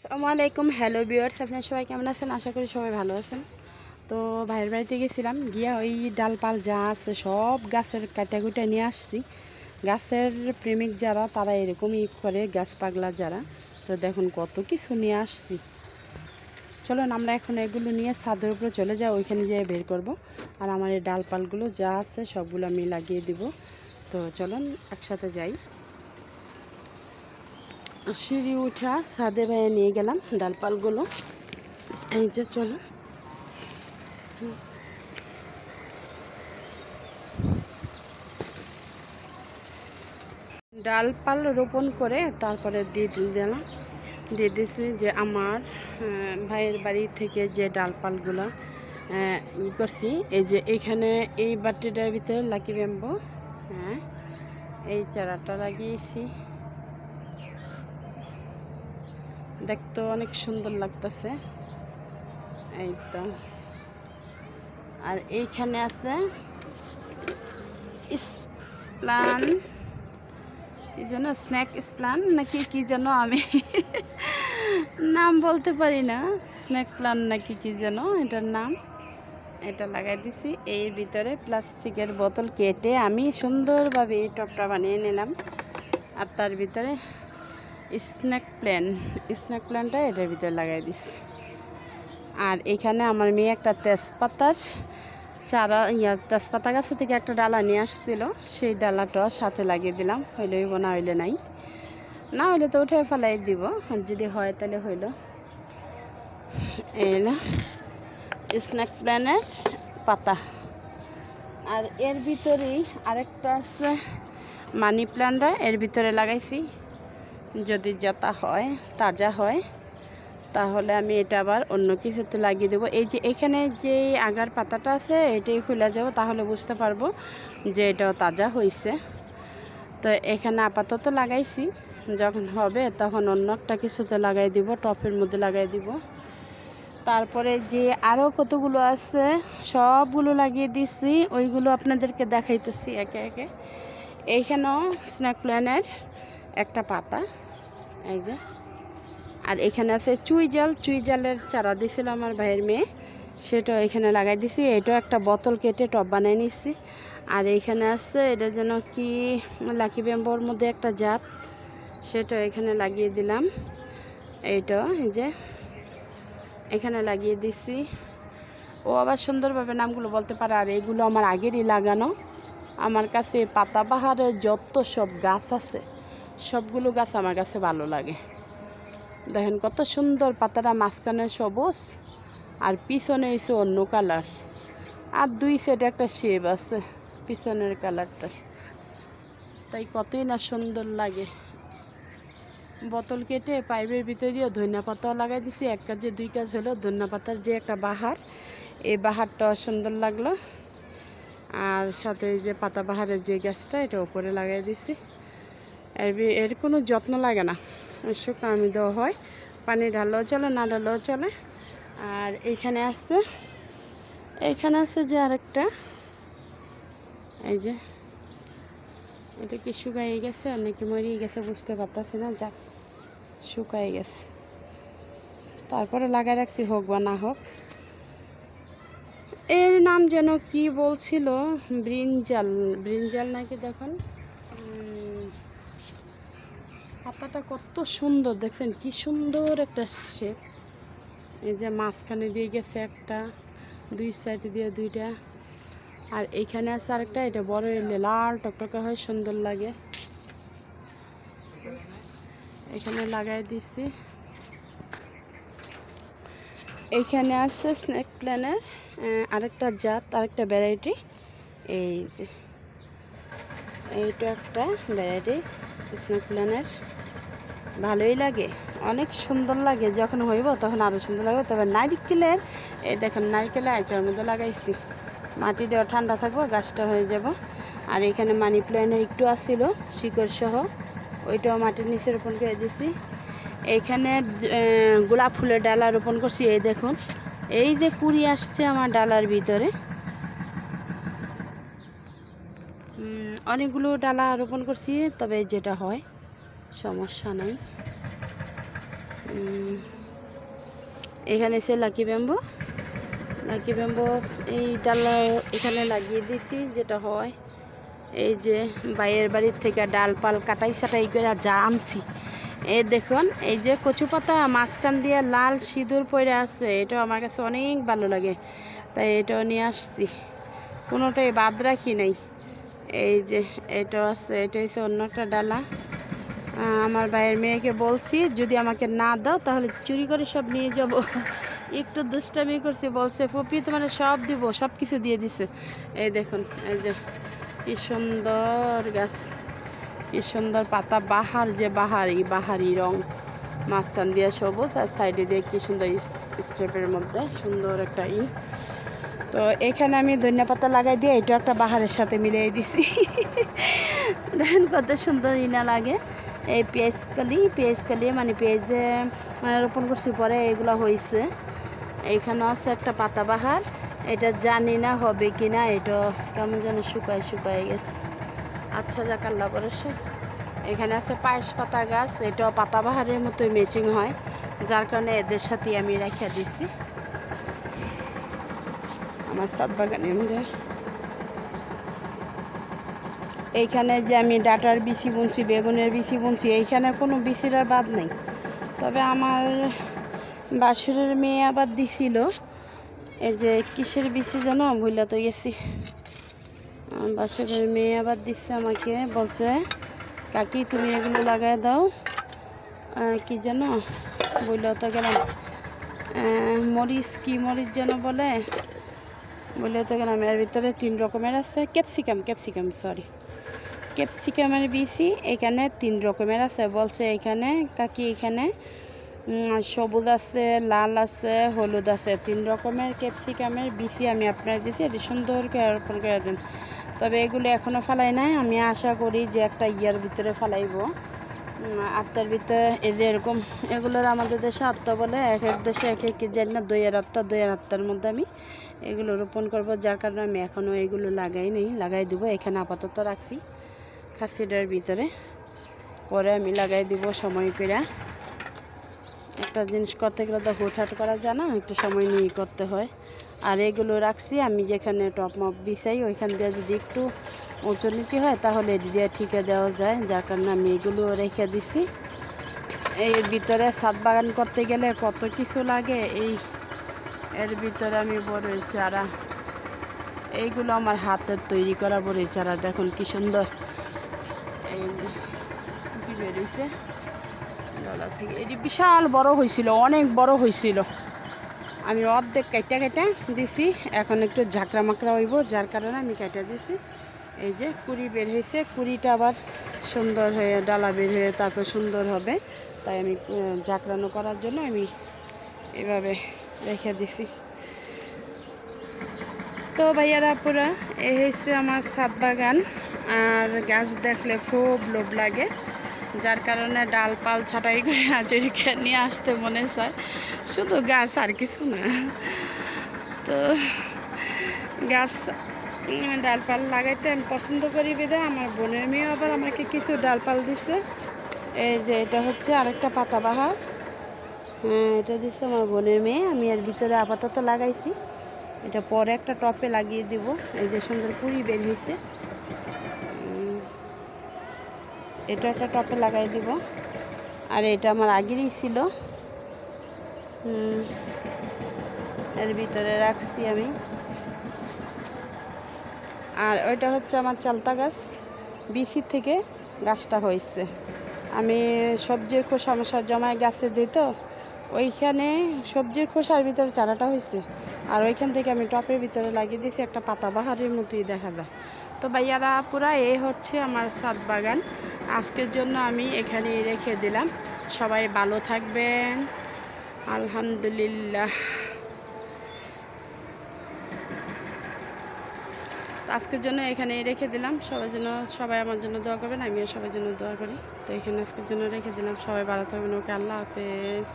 আসসালামু আলাইকুম। Hello viewers, আপনারা সবাই কেমন আছেন? আশা করি সবাই ভালো আছেন। তো ভাইয়ের বাড়িতে গেছিলাম, গিয়া ওই ডালপাল যা আছে সব গাছের কাটাকুটা নিয়ে আসছি। গাছের প্রেমিক যারা তারা এরকমই করে, গাছ পাগলা যারা। তো দেখুন কত কিছু নিয়ে আসছি। চলুন আমরা এখন এগুলো নিয়ে ছাদের উপরে চলে যাই, ওইখানে যেয়ে বের করব। আর আমার এই ডালপালগুলো যা আছে সবগুলো আমি লাগিয়ে দিব। তো চলুন একসাথে যাই। সিঁড়ি উঠা ছাদে বাইরে নিয়ে গেলাম ডালপালগুলো। এই যে চলো, ডালপাল রোপণ করে তারপরে দিয়ে দিয়েছি যে আমার ভাইয়ের বাড়ি থেকে যে ডালপালগুলো করছি, এই যে এখানে এই বাটিটার ভিতরে লাকি ব্যাম্বো, হ্যাঁ এই চারাটা লাগিয়েছি। দেখতে অনেক সুন্দর লাগতেছে। এই তো, আর এইখানে আছে প্লান, এই যেন স্ন্যাক প্লান নাকি কি যেন, আমি নাম বলতে পারি না। স্ন্যাক প্লান নাকি কি যেন এটার নাম। এটা লাগাই দিছি। এর ভিতরে প্লাস্টিকের বোতল কেটে আমি সুন্দরভাবে এই টপটা বানিয়ে নিলাম। আর তার ভিতরে স্ন্যাক প্ল্যানটা এটার ভিতরে লাগাই দিছি। আর এখানে আমার মেয়ে একটা তেজপাতার চারা, তেজপাতা গাছ থেকে একটা ডালা নিয়ে আসছিল, সেই ডালাটা সাথে লাগিয়ে দিলাম। হইলে হইব, না হইলে নাই, না হইলে তো উঠে ফেলাই দিব, আর যদি হয় তাহলে হইল। এই স্ন্যাক প্ল্যানের পাতা। আর এর ভিতরেই আরেকটা আছে মানি প্ল্যান্টটা, এর ভিতরে লাগাইছি। যদি যাতা হয়, তাজা হয়, তাহলে আমি এটা আবার অন্য কিছুতে লাগিয়ে দেবো। এই যে এখানে যে আগার পাতাটা আছে এটাই খুলে যাব, তাহলে বুঝতে পারবো যে এটাও তাজা হয়েছে। তো এখানে আপাতত লাগাইছি, যখন হবে তখন অন্য একটা কিছুতে লাগাই দিব, টপের মধ্যে লাগাই দিব। তারপরে যে আরও কতগুলো আছে সবগুলো লাগিয়ে দিচ্ছি, ওইগুলো আপনাদেরকে দেখাইতেছি একে একে। এইখানেও স্ন্যাক প্ল্যানের একটা পাতা, এই যে। আর এখানে আছে চুই জালের চারা দিয়েছিল আমার ভাইয়ের মেয়ে, সেটাও এখানে লাগাই দিছি। এটাও একটা বোতল কেটে টব বানিয়ে নিচ্ছি। আর এইখানে আছে এটা যেন কি লাকি ব্যাম্বোর মধ্যে একটা জাত, সেটাও এখানে লাগিয়ে দিলাম। এইটাও এই যে এখানে লাগিয়ে দিছি। ও আবার সুন্দরভাবে নামগুলো বলতে পারে। আর এগুলো আমার আগেরই লাগানো। আমার কাছে পাতাবাহারের যত সব গাছ আছে সবগুলো গাছ আমার কাছে ভালো লাগে। দেখেন কত সুন্দর, পাতাটা মাঝখানে সবুজ আর পিছনে এসে অন্য কালার, আর দুই সাইডে একটা শেপ আছে পিছনের কালারটা, তাই কতই না সুন্দর লাগে। বোতল কেটে পাইপের ভিতরে দিয়ে ধনিয়া পাতাও লাগাই দিছি। এক কাজে দুই কাজ হলো, ধনিয়া পাতার যে একটা বাহার, এই বাহারটাও সুন্দর লাগলো। আর সাথে যে পাতাবাহারের যে গাছটা, এটা উপরে লাগাই দিছি। এর কোনো যত্ন লাগে না, শুকনো দেওয়া হয়, পানি ঢাললেও চলে, না ঢাললেও চলে। আর এইখানে আছে যে আরেকটা, এই যে এটা কি শুকাই গেছে আর নাকি মরিয়ে গেছে বুঝতে পারতেছি না, যাক শুকাই গেছে, তারপরে লাগাই রাখছি, হোক বা না হোক। এর নাম যেন কি বলছিল, ব্রিঞ্জাল নাকি। দেখুন পাতাটা কত সুন্দর, দেখছেন কি সুন্দর একটা শেপ। এই যে মাঝখানে দিয়ে গেছে একটা, দুই সাইডে দিয়ে দুইটা। আর এইখানে আছে আরেকটা, এটা বড় এলে লাল টকটকে হয়, সুন্দর লাগে। এখানে লাগাই দিছি। এইখানে আছে স্নেক প্ল্যানের আরেকটা জাত, আরেকটা ভ্যারাইটি। এই যে এইটা একটা ভ্যারাইটি স্নেক প্ল্যানের, ভালোই লাগে, অনেক সুন্দর লাগে। যখন হইব তখন আরও সুন্দর লাগবে। তবে নারিকেলের, এই দেখেন নারিকেলের আইচার মধ্যে লাগাইছি, মাটিটাও ঠান্ডা থাকবো, গাছটা হয়ে যাব। আর এখানে মানি প্ল্যান্টের একটু আসছিল শিকড় সহ, ওইটাও মাটির নিচে রোপণ করে দিছি। এইখানে গোলাপ ফুলের ডালা রোপণ করছি। এই দেখুন, এই যে কুড়ি আসছে আমার ডালার ভিতরে, অনেকগুলো ডালা রোপণ করছি, তবে যেটা হয় সমস্যা নাই। এখানে সে লাকি ব্যাম্বো এই ডালা এখানে লাগিয়ে দিছি, যেটা হয় এই যে বাইরের বাড়ির থেকে ডালপাল কাটাই সাটাই করে যা আনছি। এই দেখুন, এই যে কচু পাতা মাঝখান দিয়ে লাল সিঁদুর পড়ে আছে, এটা আমার কাছে অনেক ভালো লাগে, তাই এটাও নিয়ে আসছি, কোনোটাই বাদ রাখি নাই। এই যে এটা আছে, এটা হচ্ছে অন্য একটা ডালা। আমার ভাইয়ের মেয়েকে বলছি যদি আমাকে না দাও তাহলে চুরি করে সব নিয়ে যাব। একটু দুষ্টামি করছি, বলছে ফুপি তোমার সব দিব, সব কিছু দিয়ে দিছে। এই দেখুন, এই যে কি সুন্দর গাছ, কি সুন্দর পাতা, বাহারি রং, মাঝখান দিয়ে সবুজ আর সাইডে দিয়ে কি সুন্দর স্টেপের মধ্যে সুন্দর একটা তো এখানে আমি ধনিয়া পাতা লাগাই দিয়ে এটা একটা বাহারের সাথে মিলিয়ে দিছি। দেখেন কত সুন্দর না লাগে। এই পেঁয়াজকালি মানে পেঁয়াজে মানে রোপণ করছি, পরে এগুলো হয়েছে। এইখানে আছে একটা পাতাবাহার, এটা জানি না হবে কি না, এটা কেমন যেন শুকায় গেছে। আচ্ছা যাক, আল্লাহ ভরসা। এখানে আছে পায়েস পাতা গাছ, এটাও পাতাবাহারের মতোই ম্যাচিং হয়, যার কারণে এদের সাথে আমি রেখে দিছি আমার ছাদ বাগানের মধ্যে। এইখানে যে আমি ডাটার বিচি বুনছি, বেগুনের বিচি বুনছি, এইখানে কোনো বিচির আর বাদ নেই। তবে আমার বাসুরের মেয়ে আবার দিছিল, এই যে কিসের বিচি যেন ভুলে তো গেছি। বাসুরের মেয়ে আবার দিচ্ছে আমাকে, বলছে কাকি তুমি এগুলো লাগাই দাও, কি যেন বললে তো গেলাম, মরিচ যেন বলে তো গেলাম। এর ভিতরে 3 রকমের আছে, ক্যাপসিকামের বিচি এখানে 3 রকমের আছে। বলছে এখানে কাকি এখানে সবুজ আছে, লাল আছে, হলুদ আছে, 3 রকমের ক্যাপসিকামের বিচি আমি আপনার দিছি, এটি সুন্দর করে রোপণ করে দেন। তবে এগুলো এখনও ফেলাই নাই, আমি আশা করি যে একটা ইয়ার ভিতরে ফেলাইব, 8টার ভিতরে। এই যে এরকম এগুলোর আমাদের দেশে 8টা বলে, এক এক দেশে এক এক জানি না, 2 আর 8টার মধ্যে আমি এগুলো রোপণ করব, যার কারণে আমি এখনও এগুলো লাগাই দিব। এখানে আপাতত রাখছি খাসিটার ভিতরে, পরে আমি লাগাই দিব সময় করে। একটা জিনিস করতে গেলে তো হুটহাট করা যায় না, একটু সময় নিয়ে করতে হয়। আর এগুলো রাখছি আমি যেখানে টপ মপ বিছাই, ওইখান দিয়ে যদি একটু উঁচু নিচু হয় তাহলে এটি দিয়ে ঠিকে দেওয়া যায়, যার কারণে আমি এগুলো রেখে দিছি। এর ভিতরে ছাদ বাগান করতে গেলে কত কিছু লাগে। এর ভিতরে আমি বড়ই চারা, এইগুলো আমার হাতের তৈরি করা বড়ই চারা, দেখুন কি সুন্দর। এই কি বেরিয়েছে ডালা থেকে, এটি বিশাল বড় হয়েছিল, অনেক বড় হয়েছিল। আমি অর্ধেক কেটে দিছি, এখন একটু ঝাঁকড়া মাকড়া হইব, যার কারণে আমি কেটে দিছি। এই যে কুড়ি বের হয়েছে, কুড়িটা আবার সুন্দর হয়ে ডালা বের হয়ে তারপর সুন্দর হবে, তাই আমি ঝাঁকড়ানো করার জন্য আমি এভাবে রেখে দিছি। তো ভাইয়ারা পুরা এই হচ্ছে আমার ছাদ বাগান, আর গাছ দেখলে খুব লোভ লাগে, যার কারণে ডালপাল ছাটাই করে আজকে নিয়ে আসতে মনে চায়, শুধু গাছ আর কিছু না। তো গাছ ডালপাল লাগাইতে আমি পছন্দ করি বিধে আমার বোনের মেয়ে আবার আমাকে কিছু ডালপাল দিছে। এই যে এটা হচ্ছে আরেকটা পাতাবাহার, এটা দিচ্ছে আমার বোনের মেয়ে, আমি এর ভিতরে আপাতত লাগাইছি, এটা পরে একটা টপে লাগিয়ে দিব। এই যে সুন্দর কুড়ি বের হয়েছে, এটা একটা টপে লাগাই দিব। আর এটা আমার আগেরই ছিল, এর ভিতরে রাখছি আমি। আর ওইটা হচ্ছে আমার চালতা গাছ, বিচি থেকে গাছটা হয়েছে। আমি সবজির খোসা মশা জমায় গাছে দিই, তো ওইখানে সবজির খোসার ভিতরে চারাটা হয়েছে, আর ওইখান থেকে আমি টপের ভিতরে লাগিয়ে দিয়েছি, একটা পাতাবাহারের মতোই দেখা যায়। তো ভাইয়ারা পুরা এই হচ্ছে আমার ছাদ বাগান। আজকের জন্য আমি এখানেই রেখে দিলাম, সবাই ভালো থাকবেন, আলহামদুলিল্লাহ। আজকের জন্য এখানেই রেখে দিলাম, সবাই আমার জন্য দোয়া করবেন, আমিও সবার জন্য দোয়া করি। তো এখানে আজকের জন্য রেখে দিলাম, সবাই ভালো থাকবেন, ওকে, আল্লাহ হাফেজ।